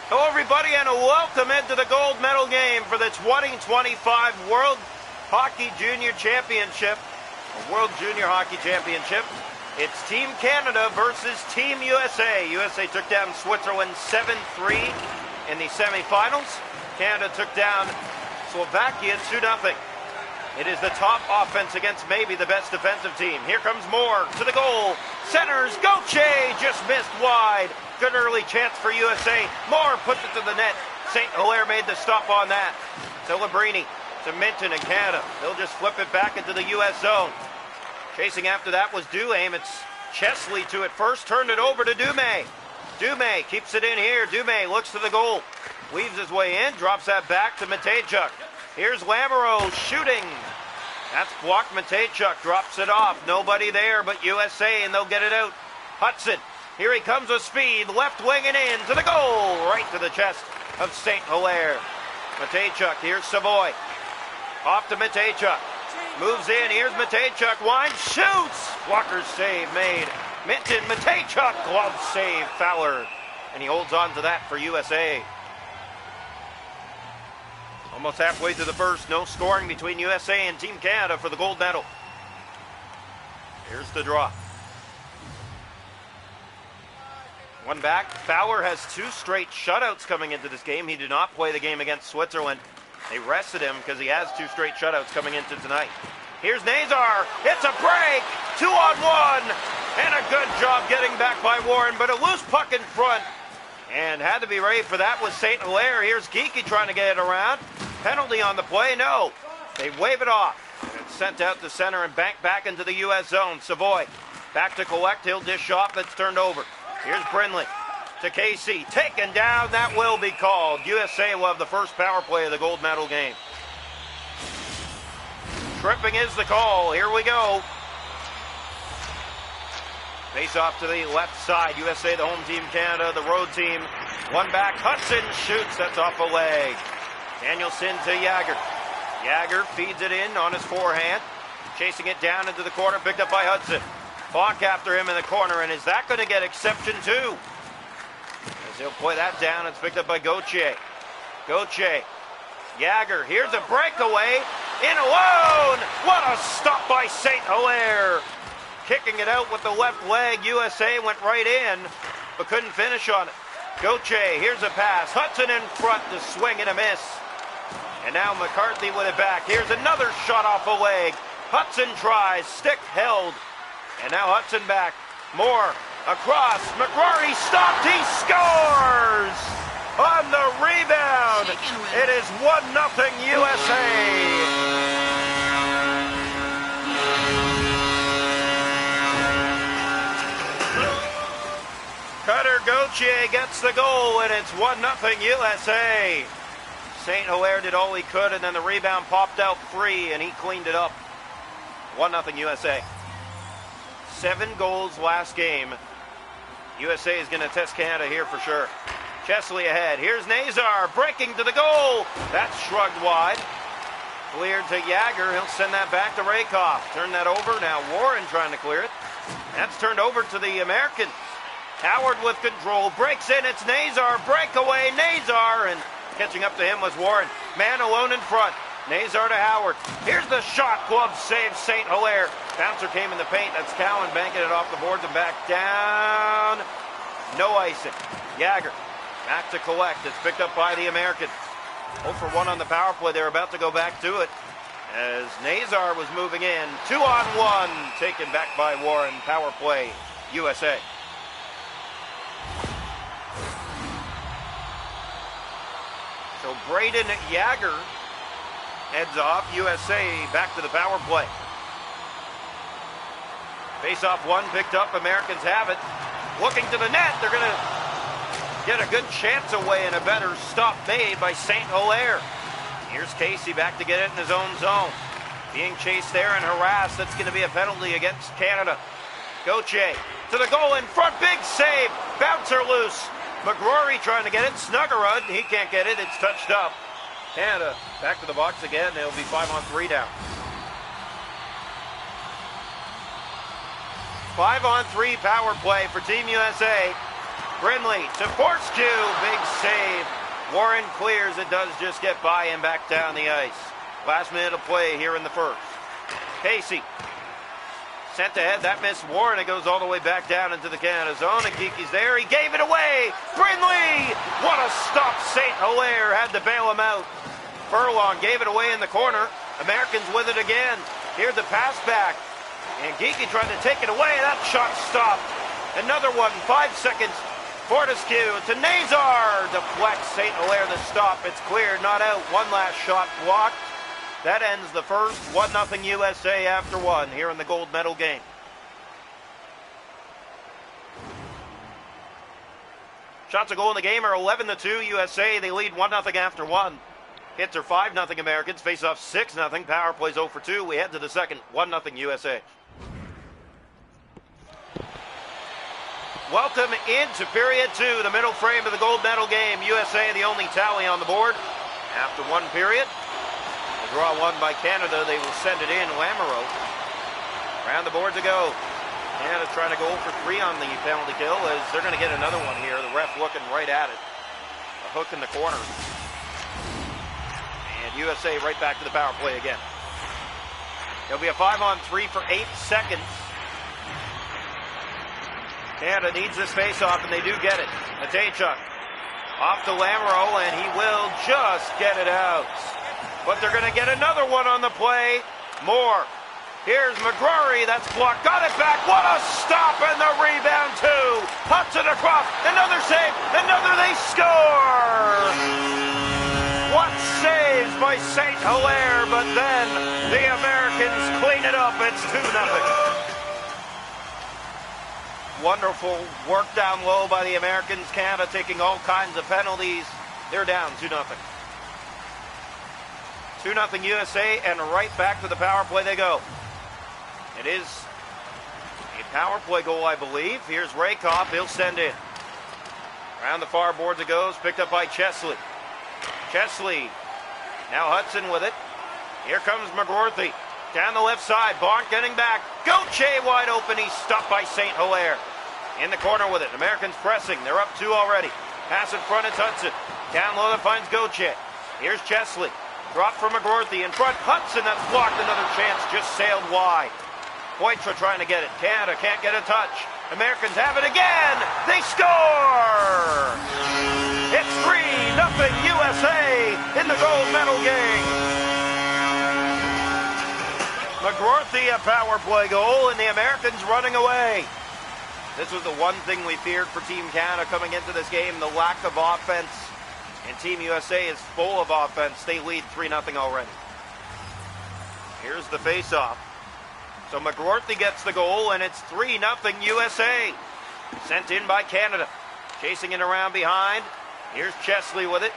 Hello everybody and welcome into the gold medal game for the 2025 World Hockey Junior Championship, World Junior Hockey Championship. It's Team Canada versus Team USA. USA took down Switzerland 7-3 in the semifinals. Canada took down Slovakia 2-0. It is the top offense against maybe the best defensive team. Here comes Moore to the goal. Centers, Gauthier just missed wide. Good early chance for USA. Moore puts it to the net. St. Hilaire made the stop on that. Celebrini to Minton and Canada. They'll just flip it back into the US zone. Chasing after that was Duhaime. It's Chesley to it first. Turned it over to Dumais. Dumais keeps it in here. Dumais looks to the goal. Weaves his way in. Drops that back to Matejchuk. Here's Lamoureux shooting. That's blocked. Matejchuk drops it off. Nobody there but USA, and they'll get it out. Hudson. Here he comes with speed, left wing and in to the goal, right to the chest of St. Hilaire. Matejchuk, here's Savoy. Off to Matejchuk. Moves in, here's Matejchuk, winds, shoots! Walker's save made. Minton, Matejchuk, glove save, Fowler. And he holds on to that for USA. Almost halfway through the first, no scoring between USA and Team Canada for the gold medal. Here's the draw. One back. Fowler has 2 straight shutouts coming into this game. He did not play the game against Switzerland. They rested him because he has 2 straight shutouts coming into tonight. Here's Nazar. It's a break. 2-on-1. And a good job getting back by Warren, but a loose puck in front. And had to be ready for that was St. Hilaire. Here's Geeky trying to get it around. Penalty on the play. No. They wave it off. And it's sent out to center and back into the U.S. zone. Savoy back to collect. He'll dish off. That's turned over. Here's Brindley to Casey. Taken down. That will be called. USA will have the first power play of the gold medal game. Tripping is the call. Here we go. Face off to the left side. USA, the home team. Canada, the road team. One back. Hudson shoots. That's off a leg. Danielson to Jagger. Jagger feeds it in on his forehand. Chasing it down into the corner. Picked up by Hudson. Clock after him in the corner, and is that going to get exception too? As he'll play that down, it's picked up by Gauthier. Gauthier, Jagger, here's a breakaway, in alone! What a stop by St. Hilaire! Kicking it out with the left leg, USA went right in, but couldn't finish on it. Gauthier, here's a pass, Hudson in front to swing and a miss. And now McCarthy with it back, here's another shot off a leg. Hudson tries, stick held. And now Hudson back. Moore across. McCrory stopped. He scores on the rebound. It is 1-0 USA. Cutter Gauthier gets the goal, and it's 1-0 USA. St. Hilaire did all he could, and then the rebound popped out free, and he cleaned it up. 1-0 USA. 7 goals last game. USA is going to test Canada here for sure. Chesley ahead. Here's Nazar breaking to the goal. That's shrugged wide. Cleared to Jagger. He'll send that back to Rakoff. Turn that over. Now Warren trying to clear it. That's turned over to the Americans. Howard with control. Breaks in. It's Nazar. Breakaway. Nazar. And catching up to him was Warren. Man alone in front. Nazar to Howard. Here's the shot. Glove save St. Hilaire. Bouncer came in the paint. That's Cowan banking it off the boards and back down. No icing. Jagger back to collect. It's picked up by the Americans. 0 for 1 on the power play. They're about to go back to it as Nazar was moving in. 2-on-1 taken back by Warren. Power play USA. So Braden Jagger heads off. USA back to the power play. Face-off 1 picked up. Americans have it. Looking to the net. They're going to get a good chance away and a better stop made by St. Hilaire. Here's Casey back to get it in his own zone. Being chased there and harassed. That's going to be a penalty against Canada. Gauthier to the goal in front. Big save. Bouncer loose. McCrory trying to get it. Snuggerud. He can't get it. It's touched up. Canada back to the box again. They'll be 5-on-3 down. 5-on-3 power play for Team USA. Brindley to Fortescue. Big save. Warren clears. It does just get by him back down the ice. Last minute of play here in the first. Casey sent ahead. That missed Warren. It goes all the way back down into the Canada zone. And Geeky's there. He gave it away. Brindley! What a stop. St. Hilaire had to bail him out. Furlong gave it away in the corner. Americans with it again. Here's the pass back. And Geeky tried to take it away. That shot stopped. Another one. 5 seconds. Fortescue to Nazar. Deflects St. Hilaire the stop. It's cleared. Not out. One last shot blocked. That ends the first. 1-0 USA after one here in the gold medal game. Shots a goal in the game are 11-2 USA. They lead 1-0 after one. Hits are 5-0 Americans. Face off 6-0. Power plays 0 for 2. We head to the second. 1-0 USA. Welcome into period two, the middle frame of the gold medal game. USA the only tally on the board after one period. A draw won by Canada. They will send it in. Lamoureux. Around the board to go. Canada trying to go for 3 on the penalty kill as they're going to get another one here. The ref looking right at it. A hook in the corner. And USA right back to the power play again. There'll be a 5-on-3 for 8 seconds. Canada needs this face-off, and they do get it. Matejchuk off to Lamoureux, and he will just get it out. But they're going to get another one on the play. More. Here's McGrory. That's blocked. Got it back. What a stop, and the rebound, too. Hudson across. Another save. Another. They score. What saves by St. Hilaire, but then the Americans clean it up. It's 2-0. Wonderful work down low by the Americans. Canada taking all kinds of penalties. They're down 2-0. 2-0 USA, and right back to the power play they go. It is a power play goal, I believe. Here's Rakoff. He'll send in. Around the far boards it goes. Picked up by Chesley. Chesley. Now Hudson with it. Here comes McGroarty. Down the left side. Bonk getting back. Gauthier wide open. He's stopped by St. Hilaire. In the corner with it. Americans pressing. They're up 2 already. Pass in front. It's Hudson. Down low that finds Gauthier. Here's Chesley. Drop from McGroarty. In front. Hudson. That's blocked. Another chance. Just sailed wide. Poitras trying to get it. Canada can't get a touch. Americans have it again. They score! It's 3-0 USA in the gold medal game. McGroarty a power play goal, and the Americans running away. This was the one thing we feared for Team Canada coming into this game, the lack of offense. And Team USA is full of offense. They lead 3-0 already. Here's the face-off. So McGroarty gets the goal, and it's 3-0 USA. Sent in by Canada. Chasing it around behind. Here's Chesley with it.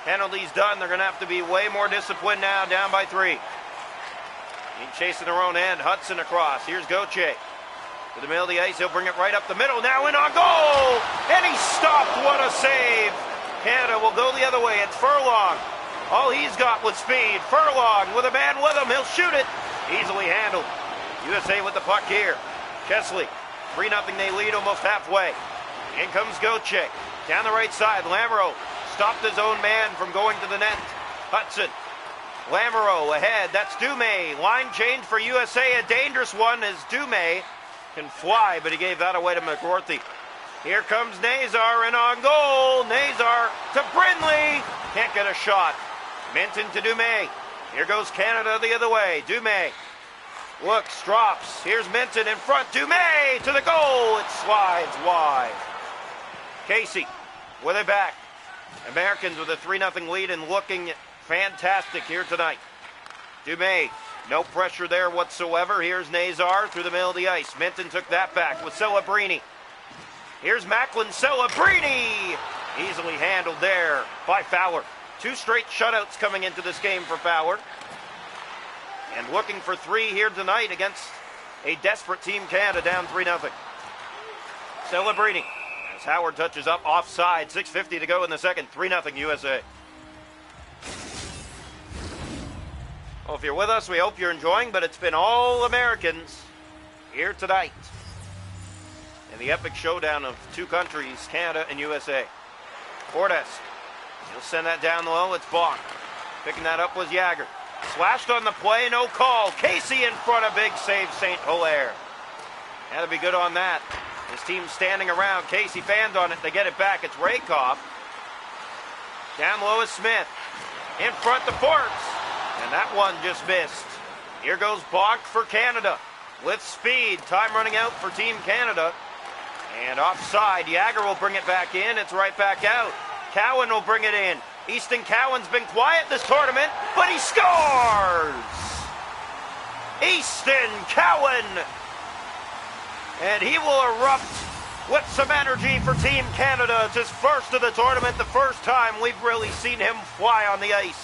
Penalties done. They're going to have to be way more disciplined now, down by 3. Chasing their own end. Hudson across. Here's Gauthier. To the middle of the ice. He'll bring it right up the middle. Now in on goal! And he stopped. What a save. Canada will go the other way. It's Furlong. All he's got was speed. Furlong with a man with him. He'll shoot it. Easily handled. USA with the puck here. Chesley. 3-0 they lead almost halfway. In comes Gauthier. Down the right side. Lamoureux stopped his own man from going to the net. Hudson. Lamoureux ahead. That's Dumais. Line change for USA. A dangerous one as Dumais can fly, but he gave that away to McGroarty. Here comes Nazar and on goal. Nazar to Brindley. Can't get a shot. Minton to Dumais. Here goes Canada the other way. Dumais looks, drops. Here's Minton in front. Dumais to the goal. It slides wide. Casey with it back. Americans with a 3-0 lead and looking fantastic here tonight. Dumais, no pressure there whatsoever. Here's Nazar through the middle of the ice. Minton took that back with Celebrini. Here's Macklin. Celebrini easily handled there by Fowler. 2 straight shutouts coming into this game for Fowler. And looking for 3 here tonight against a desperate Team Canada down 3-0. Celebrini as Howard touches up offside. 6:50 to go in the second. 3-0 USA. Well, if you're with us, we hope you're enjoying, but it's been all Americans here tonight. in the epic showdown of two countries, Canada and USA. Cordes, he'll send that down low. It's blocked. Picking that up was Jagger. Slashed on the play, no call. Casey in front, a big save, St. Hilaire. Had to be good on that. His team's standing around. Casey fans on it. They get it back. It's Rakoff. Down low is Smith. In front to Forbes. And that one just missed. Here goes Bach for Canada. With speed. Time running out for Team Canada. And offside. Jagger will bring it back in. It's right back out. Cowan will bring it in. Easton Cowan's been quiet this tournament, but he scores! Easton Cowan! And he will erupt with some energy for Team Canada. It's his first of the tournament, the first time we've really seen him fly on the ice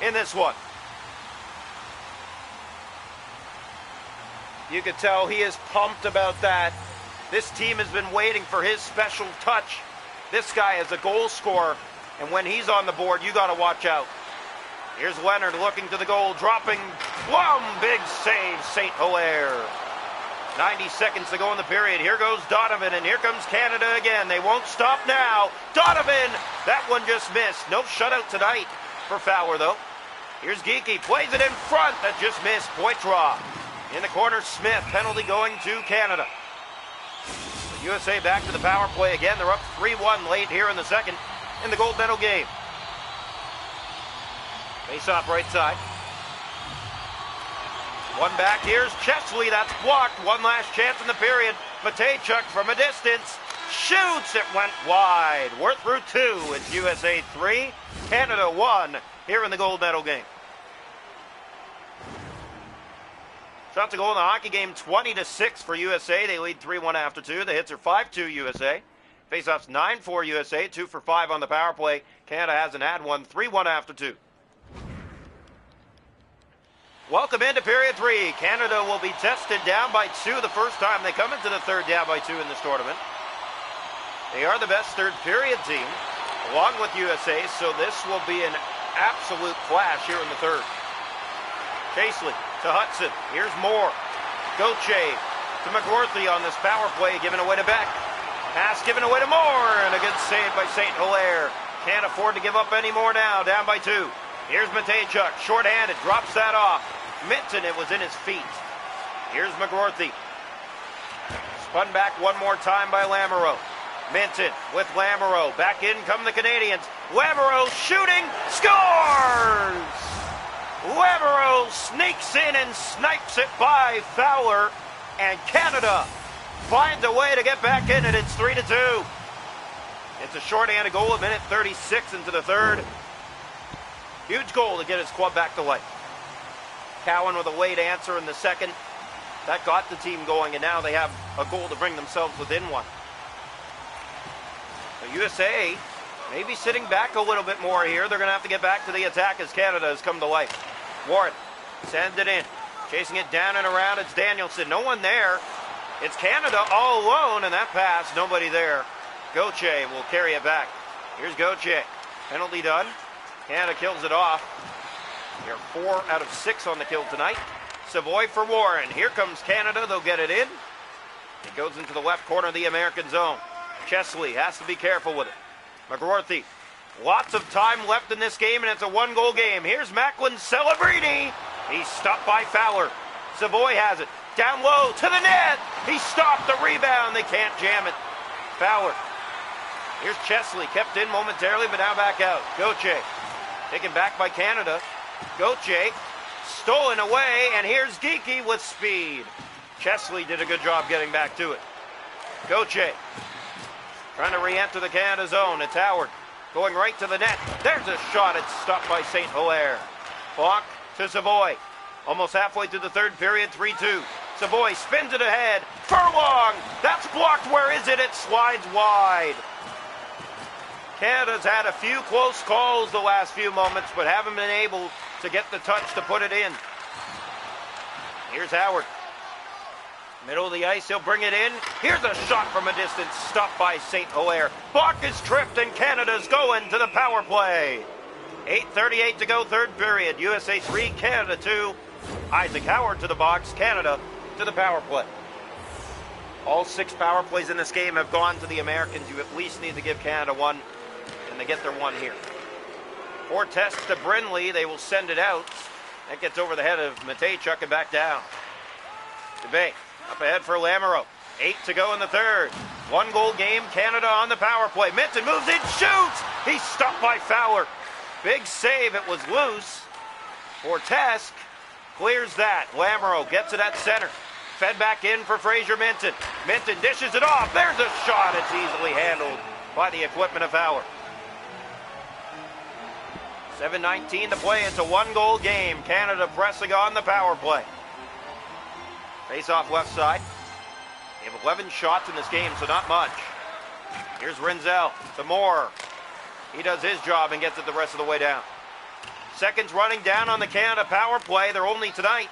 in this one. You can tell he is pumped about that. This team has been waiting for his special touch. This guy is a goal scorer, and when he's on the board, you got to watch out. Here's Leonard looking to the goal, dropping one big save, St. Hilaire. 90 seconds to go in the period. Here goes Donovan, and here comes Canada again. They won't stop now. Donovan, that one just missed. No shutout tonight for Fowler, though. Here's Geeky, plays it in front. That just missed. Point draw. In the corner, Smith, penalty going to Canada. USA back to the power play again. They're up 3-1 late here in the second in the gold medal game. Face off right side. One back, here's Chesley, that's blocked. One last chance in the period. Matejchuk from a distance. Shoots, it went wide. We're through two. It's USA 3, Canada 1 here in the gold medal game. Shots to goal in the hockey game, 20-6 for USA. They lead 3-1 after two. The hits are 5-2 USA. Faceoffs 9-4 USA, 2 for 5 on the power play. Canada hasn't had one, 3-1 after two. Welcome into period three. Canada will be tested down by 2 the first time they come into the third down by 2 in this tournament. They are the best third period team, along with USA, so this will be an absolute clash here in the third. Chaseley to Hudson. Here's Moore. Gauthier to McGorthy on this power play, given away to Beck. Pass given away to Moore, and a good save by St. Hilaire. Can't afford to give up any more now, down by 2. Here's Matejchuk, short-handed, drops that off. Minton, it was in his feet. Here's McGorthy. Spun back one more time by Lamoureux. Minton with Lamoureux. Back in come the Canadians. Lamoureux shooting, scores! Lamoureux sneaks in and snipes it by Fowler, and Canada finds a way to get back in, and it's 3-2. It's a short-handed goal, a minute 36 into the third. Huge goal to get his club back to life. Cowan with a late answer in the second. That got the team going, and now they have a goal to bring themselves within one. The USA may be sitting back a little bit more here. They're going to have to get back to the attack as Canada has come to life. Warren sends it in. Chasing it down and around, it's Danielson. No one there. It's Canada all alone, and that pass, nobody there. Gauthier will carry it back. Here's Gauthier. Penalty done. Canada kills it off. They're 4 out of 6 on the kill tonight. Savoy for Warren. Here comes Canada. They'll get it in. It goes into the left corner of the American zone. Chesley has to be careful with it. McGorthy. Lots of time left in this game, and it's a one-goal game. Here's Macklin Celebrini. He's stopped by Fowler. Savoy has it. Down low to the net. He stopped the rebound. They can't jam it. Fowler. Here's Chesley. Kept in momentarily, but now back out. Gauthier. Taken back by Canada. Gauthier stolen away, and here's Geeky with speed. Chesley did a good job getting back to it. Gauthier trying to re-enter the Canada zone. It's Howard going right to the net. There's a shot. It's stopped by St. Hilaire. Block to Savoy. Almost halfway through the third period, 3-2. Savoy spins it ahead. Furlong. That's blocked. Where is it? It slides wide. Canada's had a few close calls the last few moments, but haven't been able to get the touch to put it in. Here's Howard. Middle of the ice, he'll bring it in. Here's a shot from a distance, stopped by St. Hilaire. Bach is tripped, and Canada's going to the power play. 8:38 to go, third period. USA 3, Canada 2. Isaac Howard to the box, Canada to the power play. All 6 power plays in this game have gone to the Americans. You at least need to give Canada one, and they get their one here. Fortes to Brindley. They will send it out. That gets over the head of Matejchuk and back down. DeBay up ahead for Lamoureux. 8 to go in the third. 1-goal game, Canada on the power play. Minton moves in, shoots! He's stopped by Fowler. Big save, it was loose. Fortes clears that. Lamoureux gets it at center. Fed back in for Fraser Minton. Minton dishes it off. There's a shot. It's easily handled by the equipment of Fowler. 7:19 to play. It's a 1-goal game. Canada pressing on the power play. Face off left side. They have 11 shots in this game, so not much. Here's Rinzel to Moore. He does his job and gets it the rest of the way down. Seconds running down on the Canada power play. They're only tonight.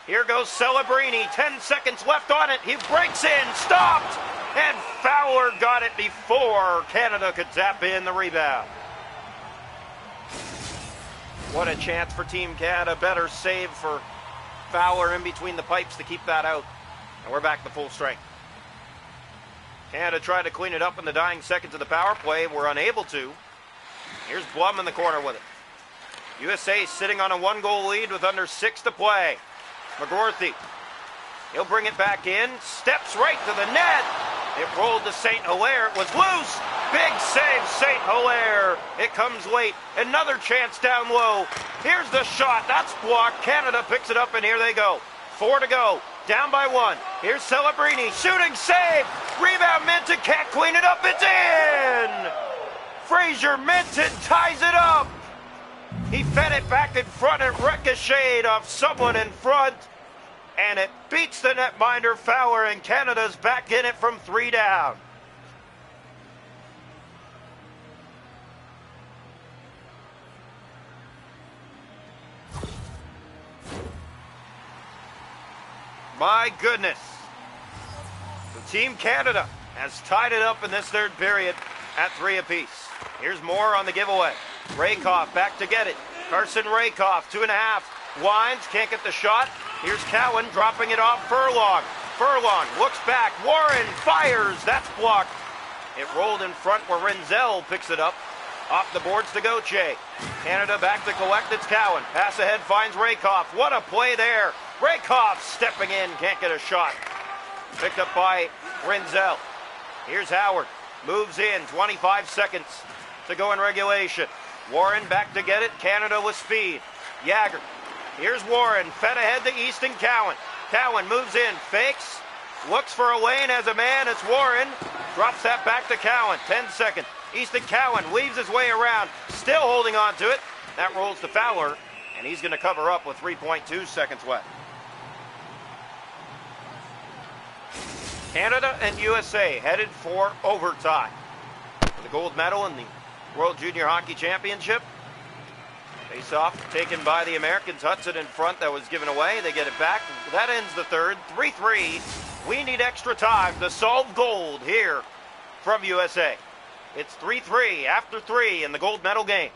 Here goes Celebrini. 10 seconds left on it. He breaks in, stopped, and Fowler got it before Canada could zap in the rebound. What a chance for Team Canada. Better save for Fowler in between the pipes to keep that out. And we're back to full strength. Canada tried to clean it up in the dying seconds of the power play. We're unable to. Here's Blum in the corner with it. USA sitting on a 1-goal lead with under 6 to play. McGorthy. He'll bring it back in. Steps right to the net. It rolled to St. Hilaire. It was loose. Big save, St. Hilaire. It comes late. Another chance down low. Here's the shot. That's blocked. Canada picks it up, and here they go. 4 to go. Down by 1. Here's Celebrini. Shooting save. Rebound. Minton can't clean it up. It's in. Fraser Minton ties it up. He fed it back in front and ricocheted off someone in front. And it beats the netminder Fowler, and Canada's back in it from 3 down. My goodness. The Team Canada has tied it up in this third period at 3 apiece. Here's Moore on the giveaway. Rakoff back to get it. Carson Rakoff, 2.5. Wines, can't get the shot. Here's Cowan dropping it off Furlong. Furlong looks back. Warren fires. That's blocked. It rolled in front where Rinzel picks it up. Off the boards to Gauthier. Canada back to collect. It's Cowan. Pass ahead finds Rakoff. What a play there. Rakoff stepping in. Can't get a shot. Picked up by Rinzel. Here's Howard. Moves in. 25 seconds to go in regulation. Warren back to get it. Canada with speed. Jagger. Here's Warren. Fed ahead to Easton Cowan. Cowan moves in. Fakes. Looks for a lane as a man. It's Warren. Drops that back to Cowan. 10 seconds. Easton Cowan weaves his way around. Still holding on to it. That rolls to Fowler. And he's going to cover up with 3.2 seconds left. Canada and USA headed for overtime for the gold medal in the World Junior Hockey Championship. Face-off taken by the Americans. Hudson in front. That was given away. They get it back. That ends the third. 3-3. We need extra time to solve gold here from USA. It's 3-3 after 3 in the gold medal game.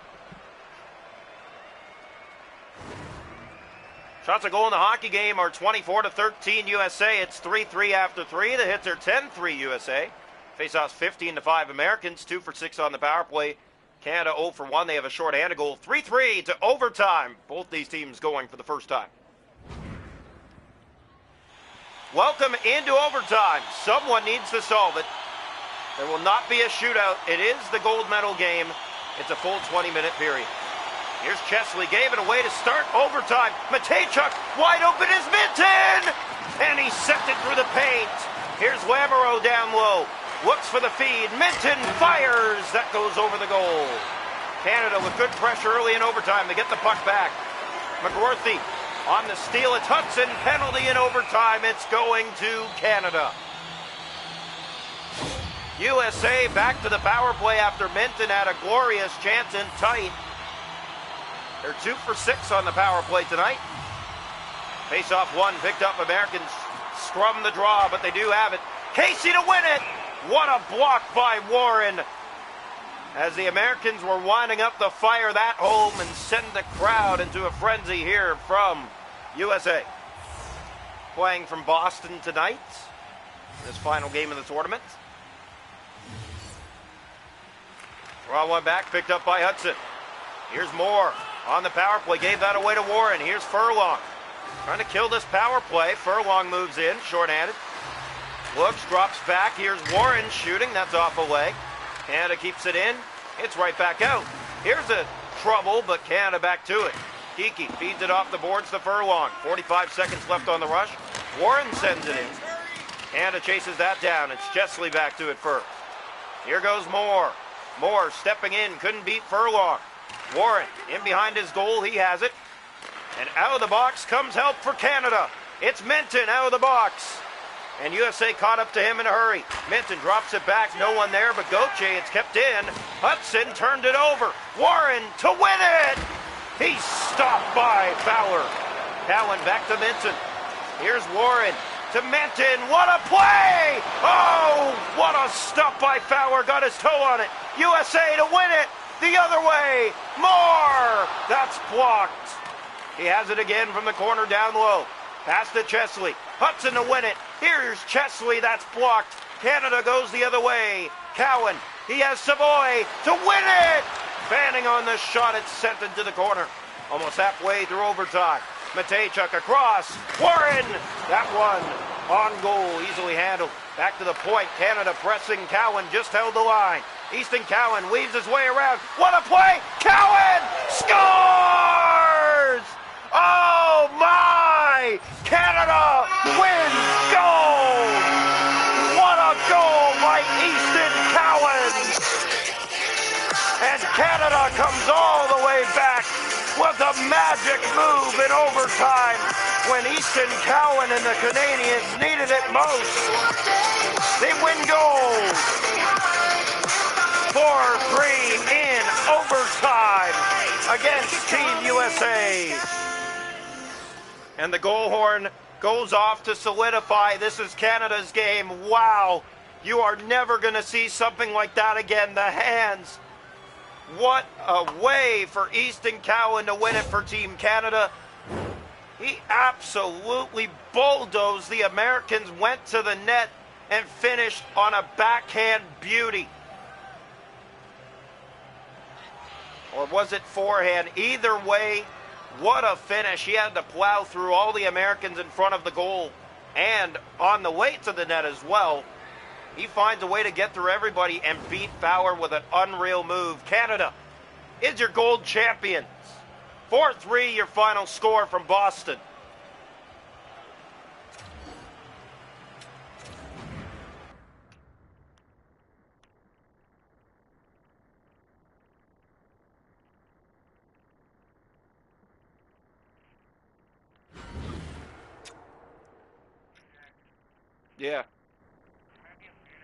Shots a goal in the hockey game are 24-13 USA. It's 3-3 after 3. The hits are 10-3 USA. Face-offs 15-5 Americans. 2 for 6 on the power play. Canada 0 for 1. They have a short and a goal. 3-3 to overtime. Both these teams going for the first time. Welcome into overtime. Someone needs to solve it. There will not be a shootout. It is the gold medal game. It's a full 20-minute period. Here's Chesley. Gave it away to start overtime. Matejchuk wide open is Minton! And he sent it through the paint. Here's Lamoureux down low. Looks for the feed. Minton fires. That goes over the goal. Canada with good pressure early in overtime to get the puck back. McGorthy on the steal. It's Hudson. Penalty in overtime. It's going to Canada. USA back to the power play after Minton had a glorious chance in tight. They're 2 for 6 on the power play tonight. Face-off 1 picked up. Americans scrum the draw, but they do have it. Casey to win it. What a block by Warren. As the Americans were winding up to fire that home and send the crowd into a frenzy here from USA. Playing from Boston tonight. This final game of the tournament. Draw one back, picked up by Hudson. Here's Moore on the power play, gave that away to Warren. Here's Furlong trying to kill this power play. Furlong moves in, shorthanded. Looks, drops back. Here's Warren shooting, that's off a leg. Canada keeps it in, it's right back out. Here's a trouble, but Canada back to it. Kiki feeds it off the boards to Furlong. 45 seconds left on the rush. Warren sends it in. Canada chases that down. It's Chesley back to it first. Here goes Moore. Moore stepping in, couldn't beat Furlong. Warren in behind his goal, he has it. And out of the box comes help for Canada. It's Minton out of the box. And USA caught up to him in a hurry. Minton drops it back, no one there but Gauthier. It's kept in. Hudson turned it over. Warren to win it. He's stopped by Fowler. Cowan back to Minton. Here's Warren to Minton. What a play! Oh, what a stop by Fowler. Got his toe on it. USA to win it. The other way. More. That's blocked. He has it again from the corner down low. Pass to Chesley. Hudson to win it. Here's Chesley. That's blocked. Canada goes the other way. Cowan. He has Savoy to win it. Fanning on the shot. It's sent into the corner. Almost halfway through overtime. Matejchuk across. Warren. That one on goal. Easily handled. Back to the point. Canada pressing. Cowan just held the line. Easton Cowan weaves his way around. What a play! Cowan scores! Oh my! Canada wins gold! What a goal by Easton Cowan! And Canada comes all the way back with a magic move in overtime when Easton Cowan and the Canadians needed it most. They win gold. 4-3 in overtime against Team USA. And the goal horn goes off to solidify this is Canada's game. Wow, you are never going to see something like that again. The hands. What a way for Easton Cowan to win it for Team Canada. He absolutely bulldozed the Americans, went to the net, and finished on a backhand beauty. Or was it forehand? Either way, what a finish. He had to plow through all the Americans in front of the goal and on the way to the net as well. He finds a way to get through everybody and beat Fowler with an unreal move. Canada is your gold champions. 4-3 your final score from Boston. Yeah.